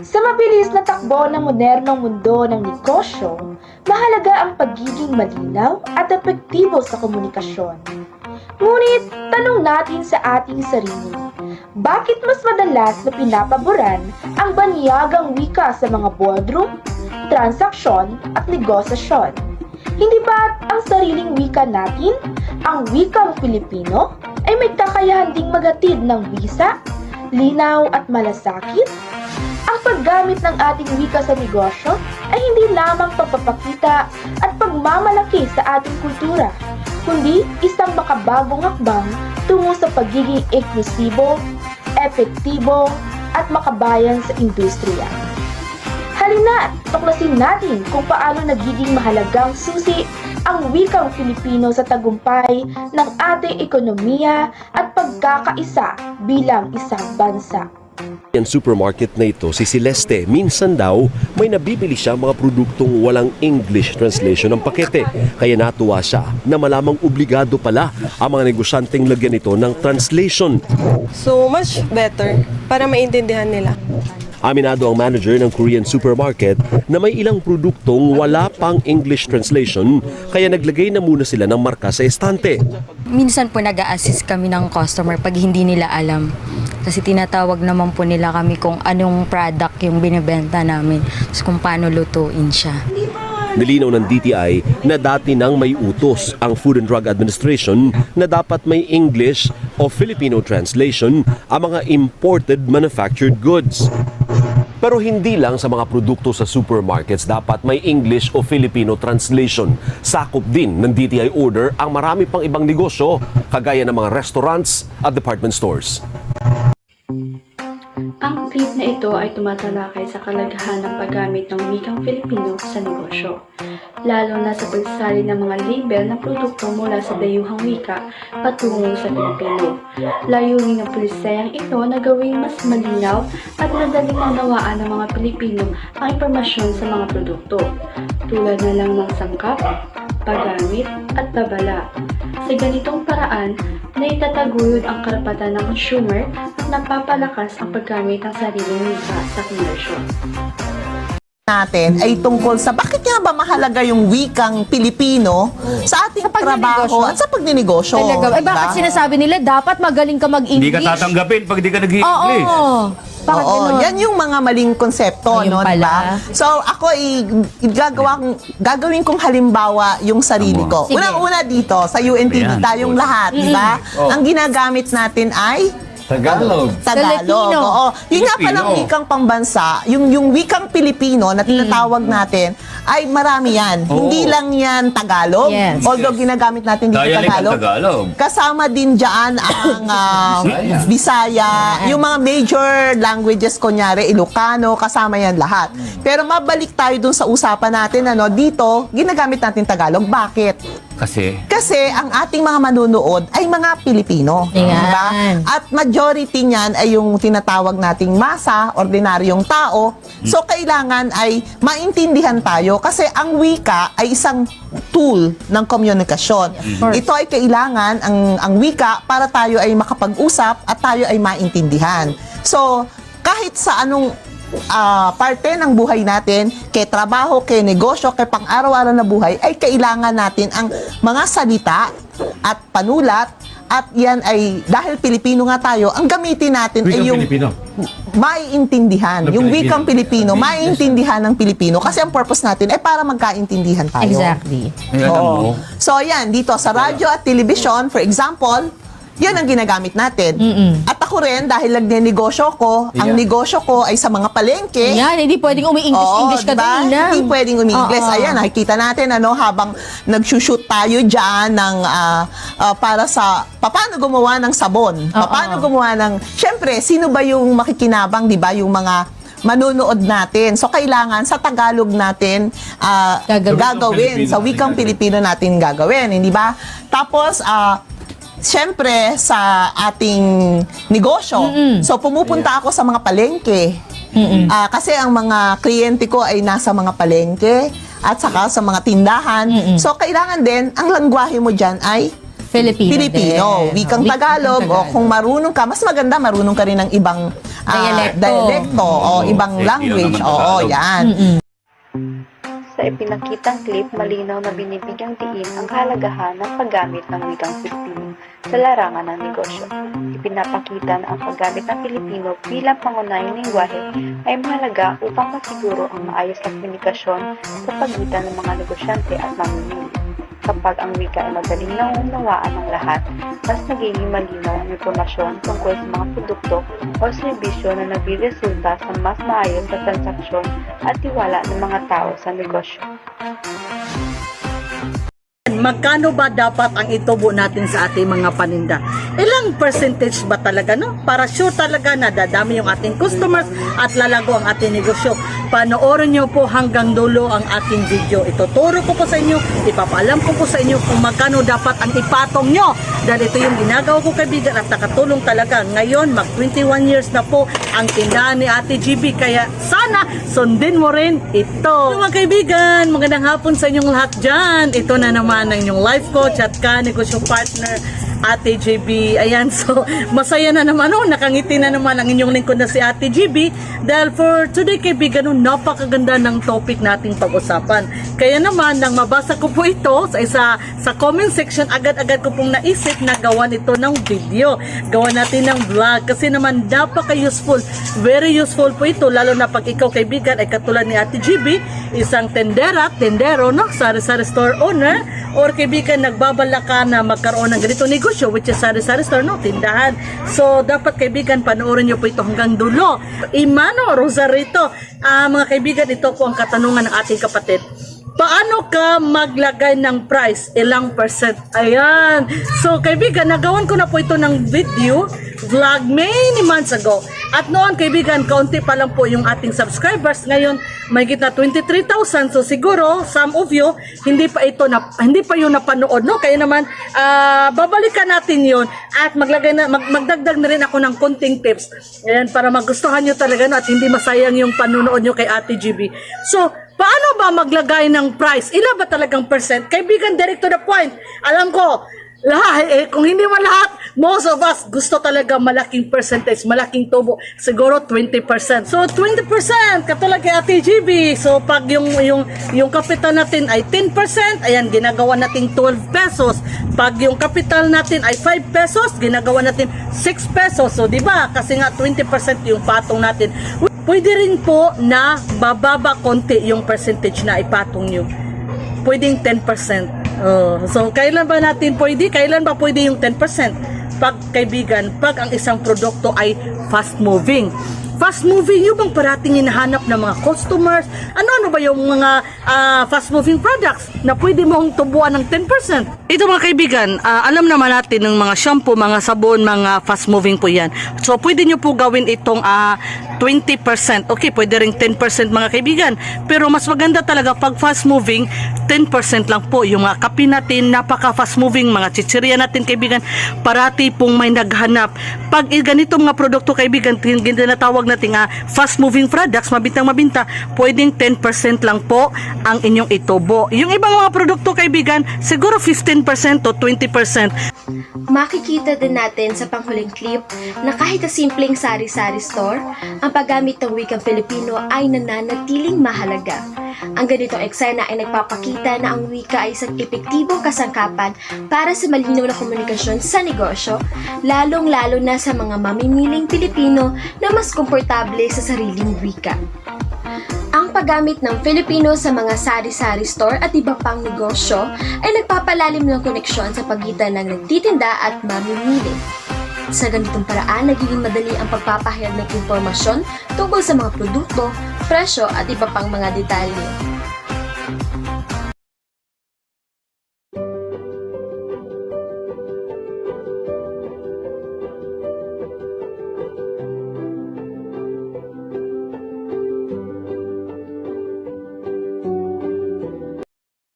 Sa mabilis na takbo ng modernong mundo ng negosyo, mahalaga ang pagiging malinaw at epektibo sa komunikasyon. Ngunit, tanong natin sa ating sarili, bakit mas madalas na pinapaboran ang banyagang wika sa mga boardroom, transaksyon at negosasyon? Hindi ba't ang sariling wika natin, ang wikang Filipino, ay may kakayahan ding maghatid ng bisa, linaw at malasakit? Ang paggamit ng ating wika sa negosyo ay hindi lamang pagpapakita at pagmamalaki sa ating kultura, kundi isang makabagong hakbang tungo sa pagiging inklusibo, epektibo, at makabayan sa industriya. Halina't tuklasin natin kung paano nagiging mahalagang susi ang wikang Filipino sa tagumpay ng ating ekonomiya at pagkakaisa bilang isang bansa. Ang supermarket na ito, si Celeste, minsan daw may nabibili siya mga produktong walang English translation ng pakete. Kaya natuwa siya na malamang obligado pala ang mga negosyanteng lagyan ito ng translation. So, much better para maintindihan nila. Aminado ang manager ng Korean supermarket na may ilang produktong wala pang English translation kaya naglagay na muna sila ng marka sa estante. Minsan po nag-a-assist kami ng customer pag hindi nila alam. Kasi tinatawag naman po nila kami kung anong product yung binibenta namin. So kung paano lutuin siya. Nilinaw ng DTI na dati nang may utos ang Food and Drug Administration na dapat may English o Filipino translation ang mga imported manufactured goods. Pero hindi lang sa mga produkto sa supermarkets dapat may English o Filipino translation. Sakop din ng DTI order ang marami pang ibang negosyo, kagaya ng mga restaurants at department stores. Ang clip na ito ay tumatalakay sa kalagahan ng paggamit ng wikang Filipino sa negosyo, lalo na sa pagsalin ng mga label ng produkto mula sa dayuhang wika patungo sa Filipino. Layunin ng pulisayang ito na gawing mas malinaw at madaling naunawaan ng mga Pilipino ang impormasyon sa mga produkto, tulad na lang ng sangkap, paggamit at babala. Sa ganitong paraan, naitataguyod ang karapatan ng consumer at napapalakas ang paggamit ng sariling wika sa komersyo. Natin ay tungkol sa bakit nga ba mahalaga yung wikang Pilipino sa ating trabaho at sa pagninegosyo. Talaga. Eh bakit sinasabi nila dapat magaling ka mag-English? Hindi ka tatanggapin pag di ka nag-i-English. Oo. Bakit Oo, ganun? yan yung mga maling konsepto, Ayun no, pala. diba? So, ako gagawin kong halimbawa yung sarili ko. Sige. Unang-una dito, sa UNTV Ayan, tayong lahat, diba? Oh. Ang ginagamit natin ay Tagalog. Tagalog. Filipino. Oo. Yun nga Filipino. palang wikang pambansa, yung wikang Pilipino na tinatawag natin, ay marami yan. Oo. Hindi lang yan Tagalog. Yes. Although ginagamit natin dito Dialect ng Tagalog. Tagalog. Kasama din dyan ang Bisaya, yung mga major languages, kunyari Ilocano, kasama yan lahat. Pero mabalik tayo dun sa usapan natin, dito, ginagamit natin Tagalog. Bakit? Kasi ang ating mga manunood ay mga Pilipino. Ayan. Diba? At majority niyan ay yung tinatawag nating masa, ordinaryong tao. So, kailangan ay maintindihan tayo kasi ang wika ay isang tool ng komunikasyon. Ito ay kailangan, ang wika, para tayo ay makapag-usap at tayo ay maintindihan. So, kahit sa anong parte ng buhay natin, kay trabaho, kay negosyo, kay pang-araw-araw na buhay, ay kailangan natin ang mga salita at panulat at yan ay, dahil Pilipino nga tayo, ang gamitin natin ay Wikang yung Pilipino. maiintindihan. Ng Yung Pilipino. wikang Pilipino, maiintindihan ng Pilipino. Kasi ang purpose natin ay para magkaintindihan tayo. Exactly. Ayan Oo. mo. So, ayan, dito sa radyo at television, for example, yan ang ginagamit natin. At ako rin, dahil nagnenegosyo ko, ang Yeah. negosyo ko ay sa mga palengke. Yan, hindi pwedeng umi-English ka diba? din lang. Hindi pwedeng umi-English. Oo. Ayan, nakikita natin habang nagsushoot tayo dyan ng, para sa paano gumawa ng sabon. Paano gumawa ng... Siyempre, sino ba yung makikinabang, di ba? Yung mga manunood natin. So, kailangan sa Tagalog natin gagawin. Sa wikang Pilipino natin gagawin. Hindi ba? Tapos, siyempre, sa ating negosyo. So, pumupunta ako sa mga palengke. Kasi ang mga kliyente ko ay nasa mga palengke at saka sa mga tindahan. So, kailangan din, ang lengguwahe mo dyan ay Filipino. Filipino. din. Wikang Tagalog. O kung marunong ka, mas maganda marunong ka rin ng ibang dialekto o ibang Hindi language. naman Oo, Tagalog. yan. Sa ipinakitang clip, malinaw na binibigyang diin ang kahalagahan ng paggamit ng wikang Filipino sa larangan ng negosyo. Ipinapakita na ang paggamit ng Filipino bilang pangunahing lingwahe ay mahalaga upang masiguro ang maayos na komunikasyon sa pagitan ng mga negosyante at mamimili. Kapag ang wika ay madaling nauunawaan ng lahat, mas nagiging malinaw ang impormasyon tungkol sa mga produkto o serbisyo na nagbiresulta sa mas maayos na transaksyon at tiwala ng mga tao sa negosyo. Magkano ba dapat ang itubo natin sa ating mga paninda? Ilang percentage ba talaga, no? Para sure talaga na dadami yung ating customers at lalago ang ating negosyo. Panoorin nyo po hanggang dulo ang ating video. Ituturo ko po sa inyo, ipapaalam ko po sa inyo kung magkano dapat ang ipatong nyo. Dahil ito yung ginagawa ko, kaibigan, at nakatulong talaga. Ngayon, mag 21 years na po ang tindahan ni Ate GB. Kaya sana sundin mo rin ito. Mga kaibigan, magandang hapon sa inyong lahat dyan. Ito na naman ang inyong life coach at ka-negosyo partner, Ate GB. Ayan, so masaya na naman, nakangiti na naman ang inyong lingkod na si Ate GB. Dahil for today, kaibigan, napakaganda ng topic nating pag-usapan. Kaya naman, nang mabasa ko po ito sa comment section, agad-agad ko pong naisip na gawan ito ng video. Gawan natin ng vlog kasi naman napaka-useful. Very useful po ito, lalo na pag ikaw, kaibigan, ay katulad ni Ate GB, isang tendero, no? Sari-sari store owner, or kaibigan, nagbabala ka na magkaroon ng ganito negosyo, which is sari-sari store, no? Tindahan. So, dapat, kaibigan, panoorin nyo po ito hanggang dulo. Imano, Rosarito, mga kaibigan, ito po ang katanungan ng ating kapatid. Paano ka maglagay ng price? Ilang percent? Ayan. So, kaibigan, nagawan ko na po ito ng video, vlog many months ago. At noon, kaibigan, kaunti pa lang po yung ating subscribers. Ngayon, may na 23,000. So, siguro, some of you, hindi pa yung napanood, no? Kaya naman, babalikan natin yun at magdagdag na rin ako ng konting tips. Ayan, para magustuhan nyo talaga, no? At hindi masayang yung panunood nyo kay Ate GB. So, paano ba maglagay ng price? Ilan ba talagang percent? Kaibigan, direct to the point. Alam ko, lahat, kung hindi man lahat, most of us gusto talaga malaking percentage, malaking tubo. Siguro 20%. So, 20%, katulad kay Ate GB. So, pag yung kapital natin ay 10%, ayan, ginagawa natin 12 pesos. Pag yung kapital natin ay 5 pesos, ginagawa natin 6 pesos. So, di ba? Kasi nga 20% yung patong natin. Pwede rin po na bababa konti yung percentage na ipatong nyo. Pwedeng 10%. So, kailan ba natin pwede? Kailan ba pwede yung 10%? Pag, kaibigan, pag ang isang produkto ay fast-moving. Fast-moving, yung bang parating hinahanap ng mga customers? Ano ba yung mga fast-moving products na pwede mong tubuan ng 10%? Ito mga kaibigan, alam naman natin ng mga shampoo, mga sabon, mga fast-moving po yan. So, pwede nyo po gawin itong 20%. Okay, pwede rin 10% mga kaibigan. Pero mas maganda talaga pag fast-moving, 10% lang po. Yung mga kape natin, napaka-fast-moving, mga chichirya natin kaibigan, parati pong may naghanap. Pag ganito mga produkto kaibigan, tinatawag nating fast-moving products, mabintang-mabinta, pwedeng 10% lang po ang inyong itubo. Yung ibang mga produkto, kaibigan, siguro 15% to 20%. Makikita din natin sa panghuling clip na kahit sa simpleng sari-sari store, ang paggamit ng wikang Filipino ay nananatiling mahalaga. Ang ganitong eksena ay nagpapakita na ang wika ay isang epektibong kasangkapan para sa malinaw na komunikasyon sa negosyo, lalong-lalo na sa mga mamimiling Pilipino na mas komportable sa sariling wika. Ang paggamit ng Filipino sa mga sari-sari store at iba pang negosyo ay nagpapalalim ng koneksyon sa pagitan ng nagtitinda at mamimili. Sa ganitong paraan, nagiging madali ang pagpapahayag ng impormasyon tungkol sa mga produkto, presyo at iba pang mga detalye.